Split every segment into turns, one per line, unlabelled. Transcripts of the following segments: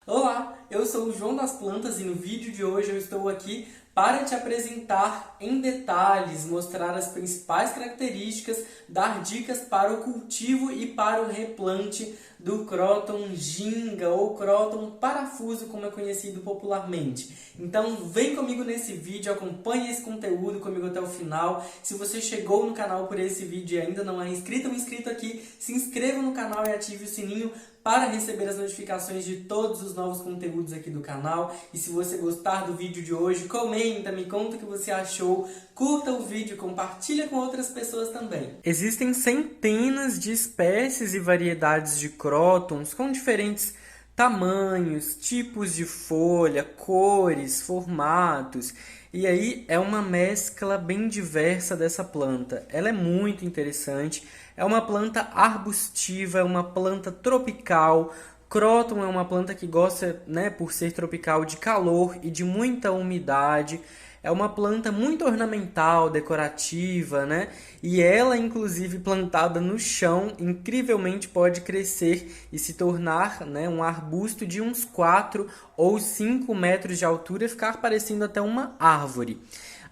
Olá, eu sou o João das Plantas e no vídeo de hoje eu estou aqui para te apresentar em detalhes, mostrar as principais características, dar dicas para o cultivo e para o replante do Croton ginga ou Croton parafuso, como é conhecido popularmente. Então vem comigo nesse vídeo, acompanhe esse conteúdo comigo até o final. Se você chegou no canal por esse vídeo e ainda não é inscrito ou inscrito aqui, se inscreva no canal e ative o sininho para receber as notificações de todos os novos conteúdos aqui do canal. E se você gostar do vídeo de hoje, comenta, me conta o que você achou, curta o vídeo, compartilha com outras pessoas também. Existem centenas de espécies e variedades de crótons com diferentes tamanhos, tipos de folha, cores, formatos. E aí é uma mescla bem diversa dessa planta. Ela é muito interessante. É uma planta arbustiva, é uma planta tropical. Croton é uma planta que gosta, né, por ser tropical, de calor e de muita umidade. É uma planta muito ornamental, decorativa, né? E ela, inclusive, plantada no chão, incrivelmente pode crescer e se tornar, né, um arbusto de uns 4 ou 5 metros de altura e ficar parecendo até uma árvore.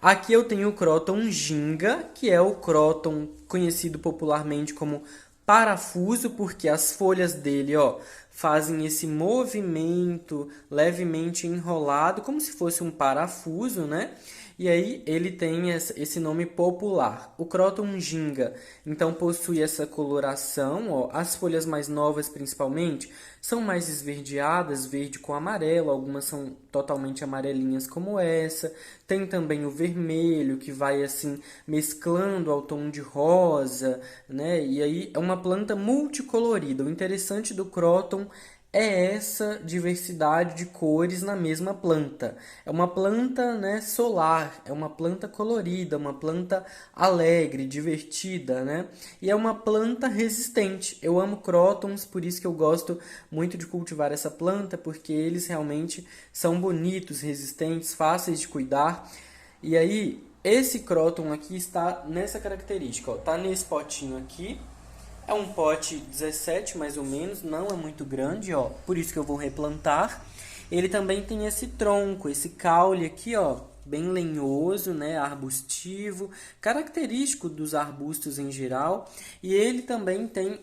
Aqui eu tenho o Croton ginga, que é o Croton conhecido popularmente como parafuso, porque as folhas dele, ó, fazem esse movimento levemente enrolado, como se fosse um parafuso, né? E aí ele tem esse nome popular. O Croton ginga, então, possui essa coloração, ó. As folhas mais novas, principalmente, são mais esverdeadas, verde com amarelo. Algumas são totalmente amarelinhas, como essa. Tem também o vermelho, que vai assim mesclando ao tom de rosa, né? E aí é uma planta multicolorida. O interessante do Croton é essa diversidade de cores na mesma planta. É uma planta, né, solar, é uma planta colorida, uma planta alegre, divertida, né? E é uma planta resistente. Eu amo crótons, por isso que eu gosto muito de cultivar essa planta, porque eles realmente são bonitos, resistentes, fáceis de cuidar. E aí, esse cróton aqui está nessa característica, ó, tá nesse potinho aqui. É um pote 17 mais ou menos, não é muito grande, ó, por isso que eu vou replantar. Ele também tem esse tronco, esse caule aqui, ó, bem lenhoso, né, arbustivo, característico dos arbustos em geral. E ele também tem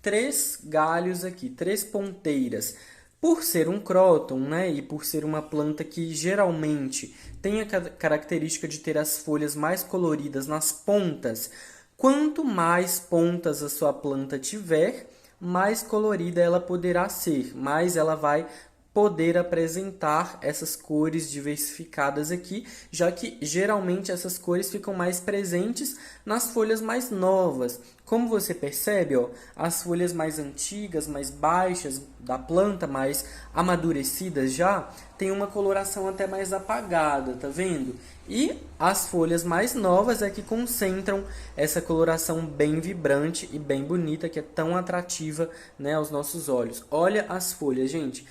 3 galhos aqui, 3 ponteiras. Por ser um cróton, né, e por ser uma planta que geralmente tem a característica de ter as folhas mais coloridas nas pontas, quanto mais pontas a sua planta tiver, mais colorida ela poderá ser, mais ela vai poder apresentar essas cores diversificadas aqui, já que geralmente essas cores ficam mais presentes nas folhas mais novas. Como você percebe, ó, as folhas mais antigas, mais baixas da planta, mais amadurecidas já, tem uma coloração até mais apagada, tá vendo? E as folhas mais novas é que concentram essa coloração bem vibrante e bem bonita, que é tão atrativa, né, aos nossos olhos. Olha as folhas, gente.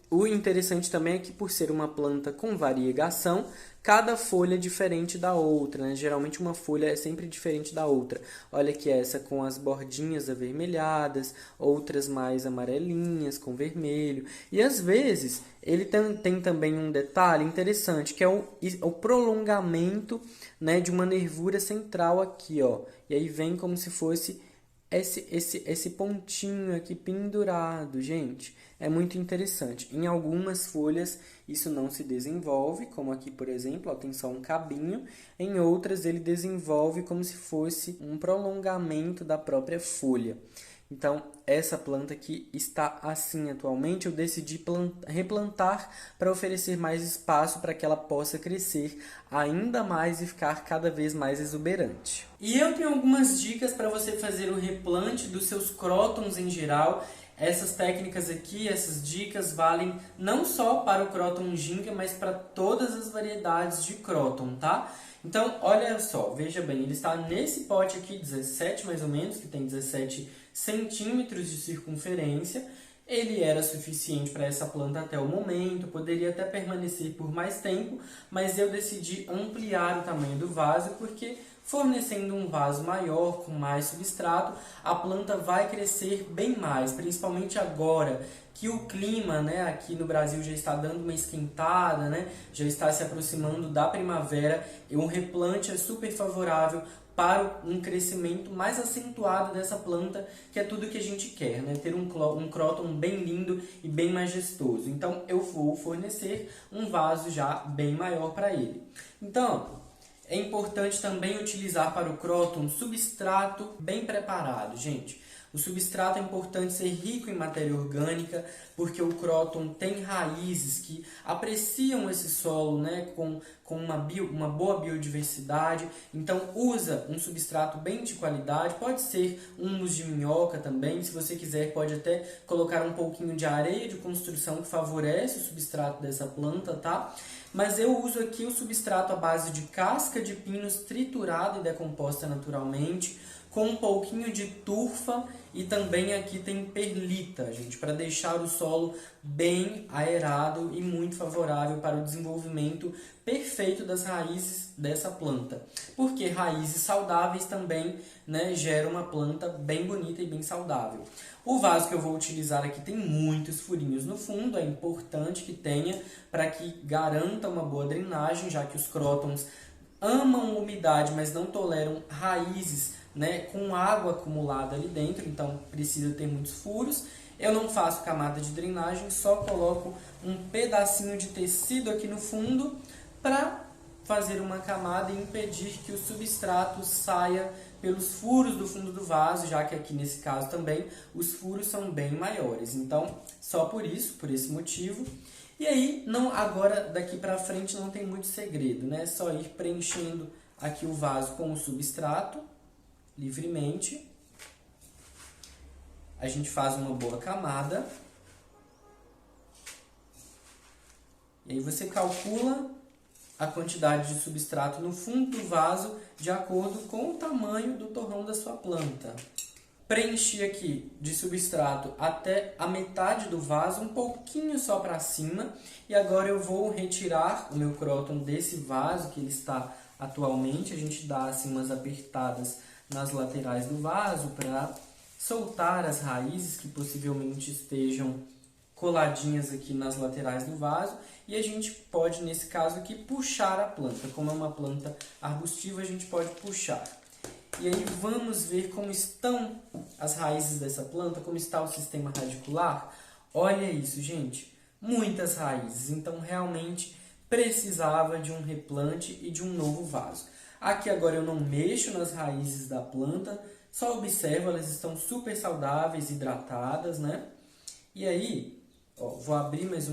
O interessante também é que, por ser uma planta com variegação, cada folha é diferente da outra, né? Geralmente uma folha é sempre diferente da outra. Olha aqui essa com as bordinhas avermelhadas, outras mais amarelinhas, com vermelho. E às vezes ele tem também um detalhe interessante, que é o prolongamento, né, de uma nervura central aqui, ó. E aí vem como se fosse esse pontinho aqui pendurado, gente. É muito interessante. Em algumas folhas isso não se desenvolve, como aqui, por exemplo, ó, tem só um cabinho. Em outras ele desenvolve como se fosse um prolongamento da própria folha. Então, essa planta aqui está assim atualmente. Eu decidi replantar para oferecer mais espaço para que ela possa crescer ainda mais e ficar cada vez mais exuberante. E eu tenho algumas dicas para você fazer o replante dos seus crótons em geral. Essas técnicas aqui, essas dicas valem não só para o Croton ginga, mas para todas as variedades de Croton, tá? Então, olha só, veja bem, ele está nesse pote aqui, 17 mais ou menos, que tem 17 centímetros de circunferência. Ele era suficiente para essa planta até o momento, poderia até permanecer por mais tempo, mas eu decidi ampliar o tamanho do vaso porque fornecendo um vaso maior, com mais substrato, a planta vai crescer bem mais, principalmente agora que o clima, né, aqui no Brasil já está dando uma esquentada, né, já está se aproximando da primavera, e um replante é super favorável para um crescimento mais acentuado dessa planta, que é tudo que a gente quer, né? Ter um cróton bem lindo e bem majestoso. Então, eu vou fornecer um vaso já bem maior para ele. Então, é importante também utilizar para o cróton um substrato bem preparado, gente. O substrato é importante ser rico em matéria orgânica, porque o cróton tem raízes que apreciam esse solo, né, com uma boa biodiversidade. Então, usa um substrato bem de qualidade, pode ser humus de minhoca também. Se você quiser, pode até colocar um pouquinho de areia de construção que favorece o substrato dessa planta, tá? Mas eu uso aqui o substrato à base de casca de pinos triturada e decomposta naturalmente, com um pouquinho de turfa, e também aqui tem perlita, gente, para deixar o solo bem aerado e muito favorável para o desenvolvimento perfeito das raízes dessa planta. Porque raízes saudáveis também, né, geram uma planta bem bonita e bem saudável. O vaso que eu vou utilizar aqui tem muitos furinhos no fundo, é importante que tenha para que garanta uma boa drenagem, já que os crótons amam umidade, mas não toleram raízes, né, com água acumulada ali dentro, então precisa ter muitos furos. Eu não faço camada de drenagem, só coloco um pedacinho de tecido aqui no fundo para fazer uma camada e impedir que o substrato saia pelos furos do fundo do vaso, já que aqui nesse caso também os furos são bem maiores. Então, só por isso, por esse motivo. E aí, agora daqui para frente não tem muito segredo, né? É só ir preenchendo aqui o vaso com o substrato livremente. A gente faz uma boa camada. E aí você calcula a quantidade de substrato no fundo do vaso de acordo com o tamanho do torrão da sua planta. Preenchi aqui de substrato até a metade do vaso, um pouquinho só para cima. E agora eu vou retirar o meu cróton desse vaso que ele está atualmente. A gente dá assim umas apertadas nas laterais do vaso para soltar as raízes que possivelmente estejam coladinhas aqui nas laterais do vaso. E a gente pode, nesse caso aqui, puxar a planta. Como é uma planta arbustiva, a gente pode puxar. E aí vamos ver como estão as raízes dessa planta, como está o sistema radicular. Olha isso, gente, muitas raízes, então realmente precisava de um replante e de um novo vaso. Aqui agora eu não mexo nas raízes da planta, só observo, elas estão super saudáveis, hidratadas, né? E aí, ó, vou abrir mais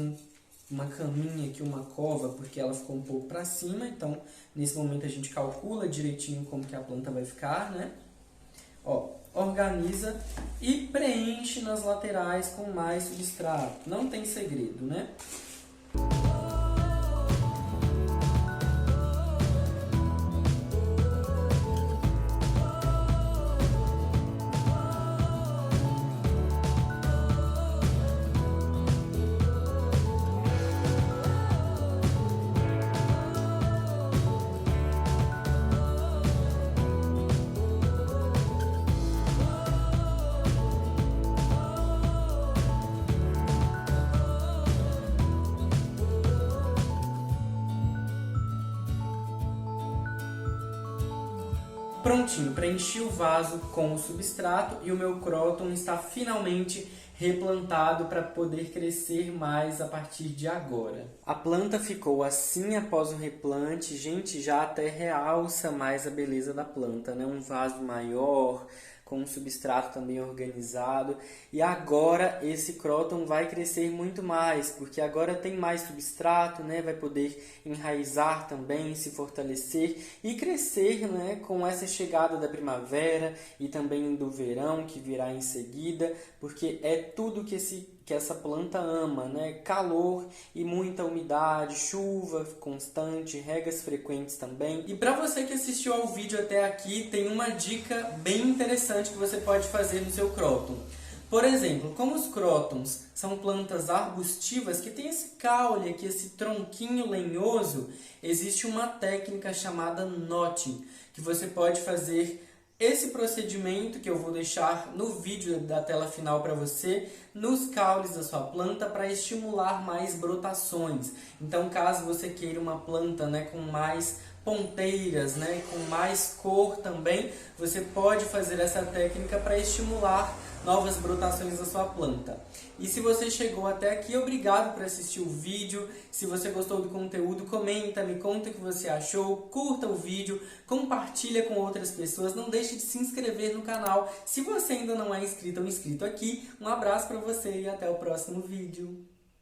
uma caminha aqui, uma cova, porque ela ficou um pouco para cima. Então, nesse momento a gente calcula direitinho como que a planta vai ficar, né? Ó, organiza e preenche nas laterais com mais substrato. Não tem segredo, né? Prontinho, preenchi o vaso com o substrato e o meu cróton está finalmente replantado para poder crescer mais a partir de agora. A planta ficou assim após o replante, gente, já até realça mais a beleza da planta, né? Um vaso maior, com um substrato também organizado. E agora esse cróton vai crescer muito mais, porque agora tem mais substrato, né? Vai poder enraizar também, se fortalecer e crescer, né? Com essa chegada da primavera e também do verão que virá em seguida, porque é tudo que essa planta ama, né? Calor e muita umidade, chuva constante, regas frequentes também. E para você que assistiu ao vídeo até aqui, tem uma dica bem interessante que você pode fazer no seu cróton. Por exemplo, como os crótons são plantas arbustivas que têm esse caule aqui, esse tronquinho lenhoso, existe uma técnica chamada notching, que você pode fazer esse procedimento que eu vou deixar no vídeo da tela final para você, nos caules da sua planta para estimular mais brotações. Então, caso você queira uma planta, né, com mais ponteiras, né, com mais cor também, você pode fazer essa técnica para estimular novas brotações da sua planta. E se você chegou até aqui, obrigado por assistir o vídeo. Se você gostou do conteúdo, comenta, me conta o que você achou, curta o vídeo, compartilha com outras pessoas, não deixe de se inscrever no canal se você ainda não é inscrito ou inscrito aqui. Um abraço para você e até o próximo vídeo.